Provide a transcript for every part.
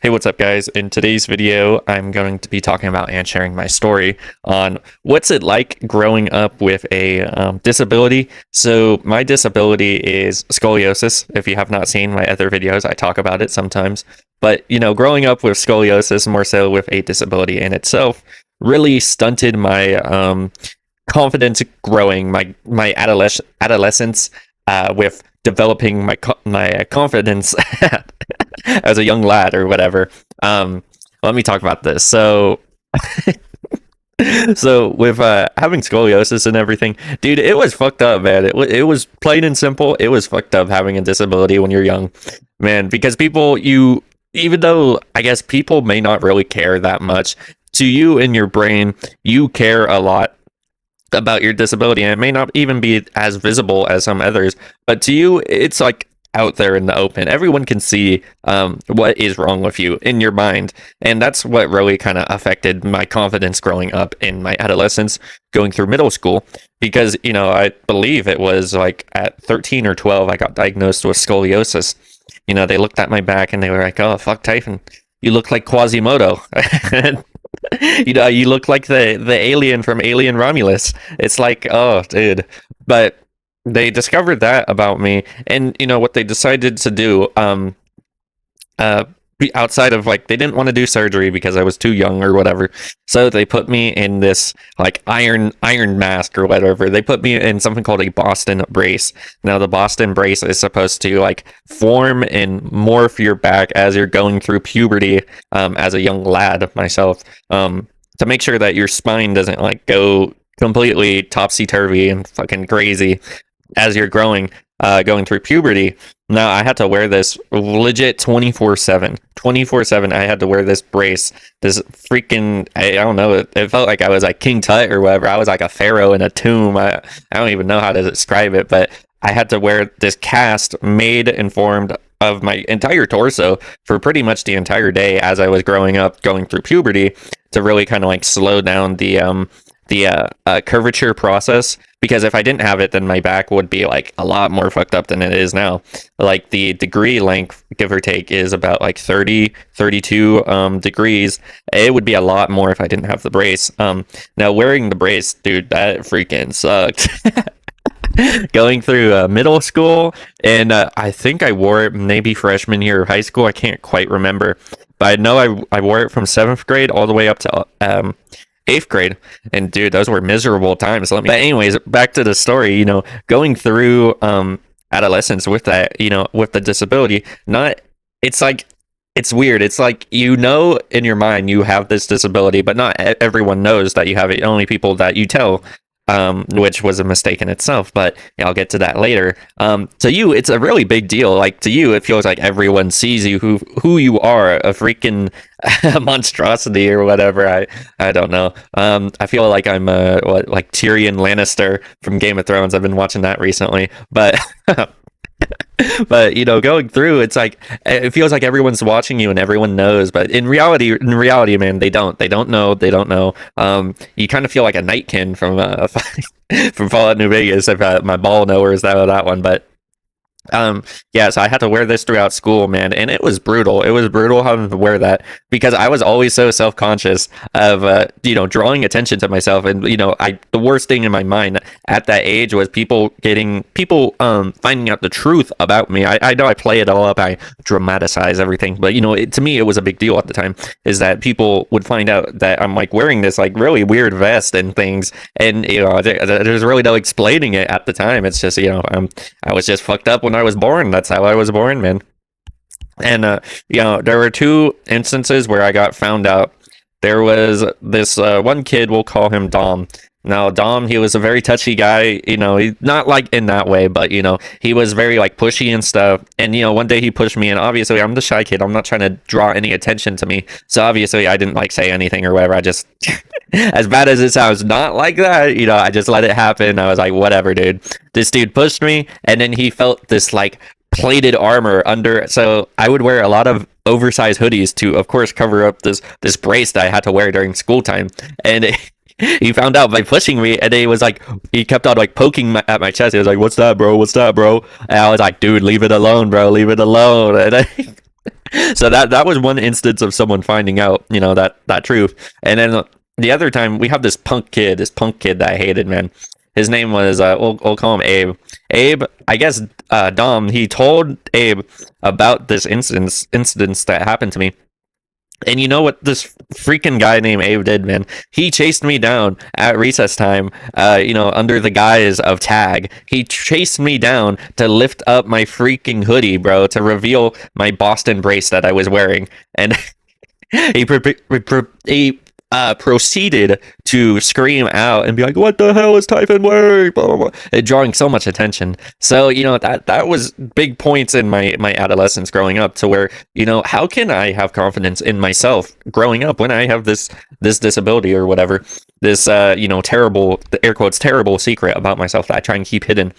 Hey, what's up, guys? In today's video, I'm going to be talking about and sharing my story on what's it like growing up with a disability. So, my disability is scoliosis. If you have not seen my other videos, I talk about it sometimes. But, growing up with scoliosis, more so with a disability in itself, really stunted my confidence growing, my adolescence with developing my confidence as a young lad or whatever. Let me talk about this. So, so with having scoliosis and everything, dude, it was fucked up, man. It was plain and simple. It was fucked up having a disability when you're young, man. Because even though I guess people may not really care that much, to you in your brain, you care a lot about your disability, and it may not even be as visible as some others, but to you it's like out there in the open. Everyone can see what is wrong with you in your mind, and that's what really kind of affected my confidence growing up in my adolescence, going through middle school, because I believe it was like at 13 or 12 I got diagnosed with scoliosis. They looked at my back and they were like, "Oh, fuck, Typhon, you look like Quasimodo." You look like the alien from Alien Romulus. It's like, oh, dude. But they discovered that about me, and what they decided to do, uh, outside of, like, they didn't want to do surgery because I was too young or whatever. So they put me in this like iron mask or whatever. They put me in something called a Boston brace. Now the Boston brace is supposed to like form and morph your back as you're going through puberty, as a young lad myself, to make sure that your spine doesn't like go completely topsy-turvy and fucking crazy as you're going through puberty. Now I had to wear this legit 24/7. 24/7 I had to wear this brace. This freaking, I don't know, it felt like I was like King Tut or whatever. I was like a pharaoh in a tomb. I don't even know how to describe it, but I had to wear this cast made and formed of my entire torso for pretty much the entire day as I was growing up, going through puberty, to really kind of like slow down the curvature process, because if I didn't have it, then my back would be like a lot more fucked up than it is now. Like the degree length, give or take, is about like 32 degrees. It would be a lot more if I didn't have the brace. Now wearing the brace, dude, that freaking sucked. Going through middle school, and I think I wore it maybe freshman year of high school. I can't quite remember, but I know I wore it from 7th grade all the way up to 8th grade, and dude, those were miserable times. But anyways, back to the story. Going through adolescence with that, with the disability, it's weird. It's like, in your mind you have this disability, but not everyone knows that you have it. Only people that you tell, which was a mistake in itself, but I'll get to that later. To you, it's a really big deal. Like, to you, it feels like everyone sees you who you are, a freaking monstrosity or whatever. I don't know. I feel like I'm like Tyrion Lannister from Game of Thrones. I've been watching that recently, but but going through, it's like it feels like everyone's watching you and everyone knows, but in reality, man, they don't know. You kind of feel like a Nightkin from from Fallout New Vegas, if my ball knowers that one. But yeah, so I had to wear this throughout school, man, and it was brutal. It was brutal having to wear that, because I was always so self-conscious of drawing attention to myself. And the worst thing in my mind at that age was people finding out the truth about me. I know I play it all up, I dramatize everything, but to me it was a big deal at the time, is that people would find out that I'm like wearing this like really weird vest and things, and there's really no explaining it at the time. It's just I was just fucked up when I was born. That's how I was born, man. And there were two instances where I got found out. There was this one kid, we'll call him Dom. Now Dom, he was a very touchy guy. He's not like in that way, but he was very like pushy and stuff. And one day he pushed me, and obviously I'm the shy kid, I'm not trying to draw any attention to me, so obviously I didn't like say anything or whatever. I just as bad as it sounds, not like that, I just let it happen. I was like, whatever, dude. This dude pushed me, and then he felt this like plated armor under, so I would wear a lot of oversized hoodies to, of course, cover up this brace that I had to wear during school time. And he found out by pushing me, and he kept on like poking at my chest. He was like, "What's that, bro? What's that, bro?" And I was like, "Dude, leave it alone, bro. Leave it alone." And So that was one instance of someone finding out, that truth. And then the other time, we have this punk kid that I hated, man. His name was we'll call him Abe. Abe, I guess Dom. He told Abe about this incidents that happened to me. And you know what this freaking guy named Abe did, man? He chased me down at recess time, under the guise of tag. He chased me down to lift up my freaking hoodie, bro, to reveal my Boston brace that I was wearing. And he proceeded to scream out and be like, "What the hell is Typhon wearing?" Blah, blah, blah, drawing so much attention. So that was big points in my adolescence growing up, to where how can I have confidence in myself growing up when I have this disability or whatever, this terrible, the air quotes, terrible secret about myself that I try and keep hidden.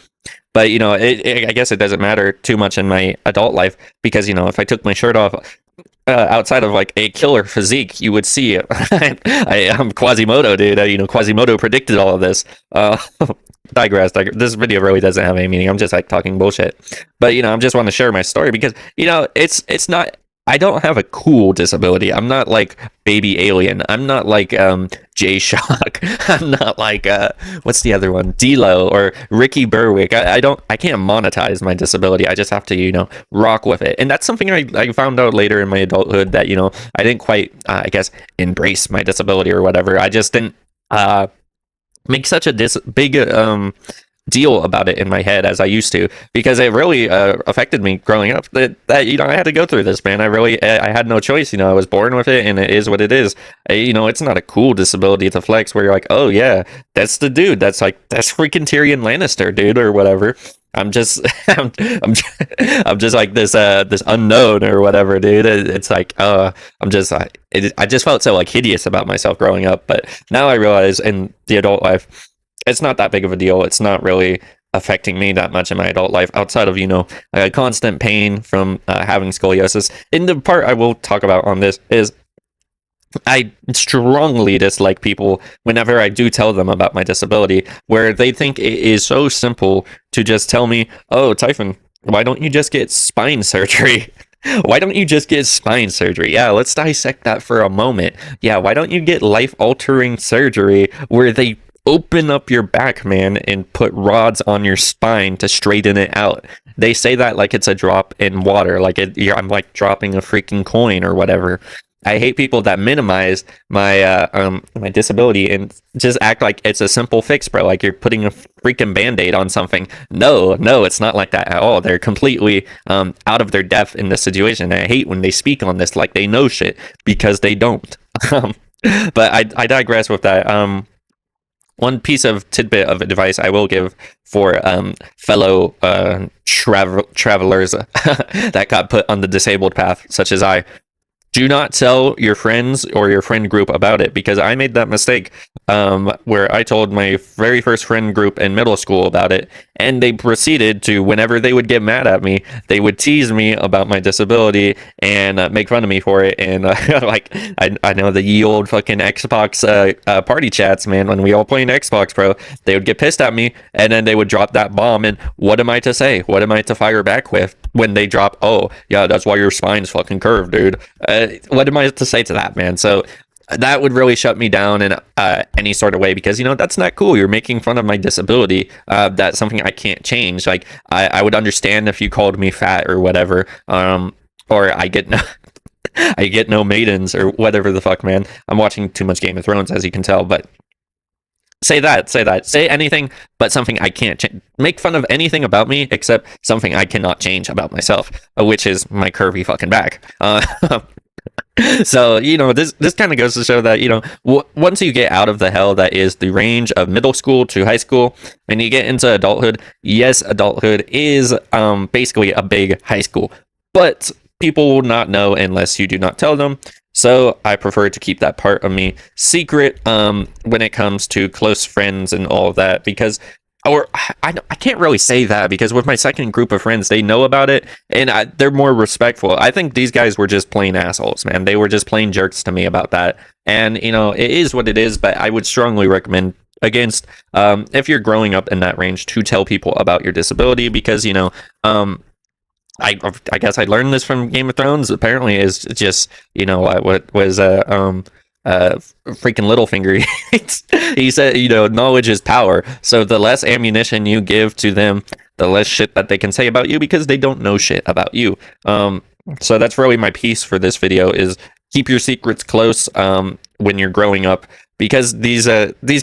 But I guess it doesn't matter too much in my adult life, because if I took my shirt off, outside of like a killer physique, you would see it. I'm Quasimodo, dude. Quasimodo predicted all of this. Digress. This video really doesn't have any meaning. I'm just like talking bullshit. But I just want to share my story because it's not. I don't have a cool disability. I'm not like Baby Alien. I'm not like J-Shock. I'm not like what's the other one? D-Lo or Ricky Berwick. I can't monetize my disability. I just have to rock with it. And that's something I found out later in my adulthood, that I didn't quite I guess embrace my disability or whatever. I just didn't make such a big deal about it in my head as I used to, because it really affected me growing up. That I had to go through this, man. I had no choice. I was born with it, and it is what it is. It's not a cool disability to flex where you're like, oh yeah, that's the dude. That's freaking Tyrion Lannister, dude, or whatever. I'm just I'm just like this unknown or whatever, dude. It's like I just felt so like hideous about myself growing up, but now I realize in the adult life, it's not that big of a deal. It's not really affecting me that much in my adult life, outside of constant pain from having scoliosis. And the part I will talk about on this is, I strongly dislike people whenever I do tell them about my disability, where they think it is so simple to just tell me, "Oh, Typhon, why don't you just get spine surgery?" Why don't you just get spine surgery? Yeah, let's dissect that for a moment. Yeah, why don't you get life-altering surgery where they open up your back, man, and put rods on your spine to straighten it out? They say that like it's a drop in water, like I'm like dropping a freaking coin or whatever. I hate people that minimize my my disability and just act like it's a simple fix, bro. Like you're putting a freaking Band-Aid on something. No, it's not like that at all. They're completely out of their depth in this situation. I hate when they speak on this like they know shit, because they don't. But I digress with that. One piece of tidbit of advice I will give for fellow travelers that got put on the disabled path, such as I. Do not tell your friends or your friend group about it, because I made that mistake where I told my very first friend group in middle school about it, and they proceeded to, whenever they would get mad at me, they would tease me about my disability and make fun of me for it. And like I know the ye old fucking Xbox party chats, man, when we all playing Xbox, bro, they would get pissed at me, and then they would drop that bomb, and what am I to say? What am I to fire back with when they drop, "Oh yeah, that's why your spine's fucking curved, dude"? What am I to say to that, man? So that would really shut me down in any sort of way, because that's not cool. You're making fun of my disability. That's something I can't change. Like I would understand if you called me fat or whatever, or I get no maidens or whatever the fuck, man. I'm watching too much Game of Thrones, as you can tell, but say anything but something I can't change. Make fun of anything about me except something I cannot change about myself, which is my curvy fucking back. So this kind of goes to show that once you get out of the hell that is the range of middle school to high school and you get into adulthood, yes, adulthood is basically a big high school, but people will not know unless you do not tell them. So I prefer to keep that part of me secret when it comes to close friends and all of that, because I can't really say that, because with my second group of friends, they know about it, and they're more respectful. I think these guys were just plain assholes, man. They were just plain jerks to me about that. And, it is what it is, but I would strongly recommend against, if you're growing up in that range, to tell people about your disability, because, I guess I learned this from Game of Thrones. Apparently, is just, what was freaking Littlefinger. He said, knowledge is power. So the less ammunition you give to them, the less shit that they can say about you, because they don't know shit about you. So that's really my piece for this video, is keep your secrets close when you're growing up, because these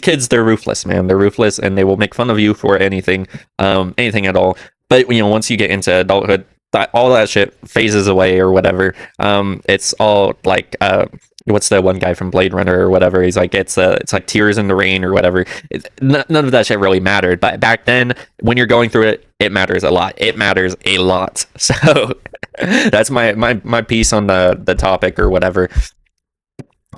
kids, they're ruthless, man. They're ruthless, and they will make fun of you for anything at all. But once you get into adulthood, all that shit phases away or whatever. It's all like what's the one guy from Blade Runner or whatever? He's like, it's like tears in the rain or whatever. None of that shit really mattered. But back then, when you're going through it, it matters a lot. It matters a lot. So that's my piece on the topic or whatever.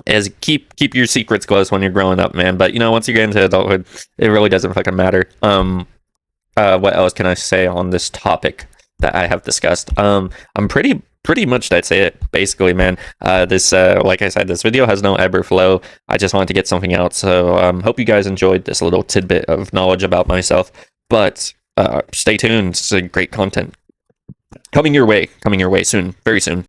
Is keep your secrets close when you're growing up, man. But once you get into adulthood, it really doesn't fucking matter. What else can I say on this topic that I have discussed? I'm pretty much that's it, basically, man. This like I said, this video has no ebb or flow. I just wanted to get something out, so hope you guys enjoyed this little tidbit of knowledge about myself. But stay tuned, it's great content coming your way soon, very soon.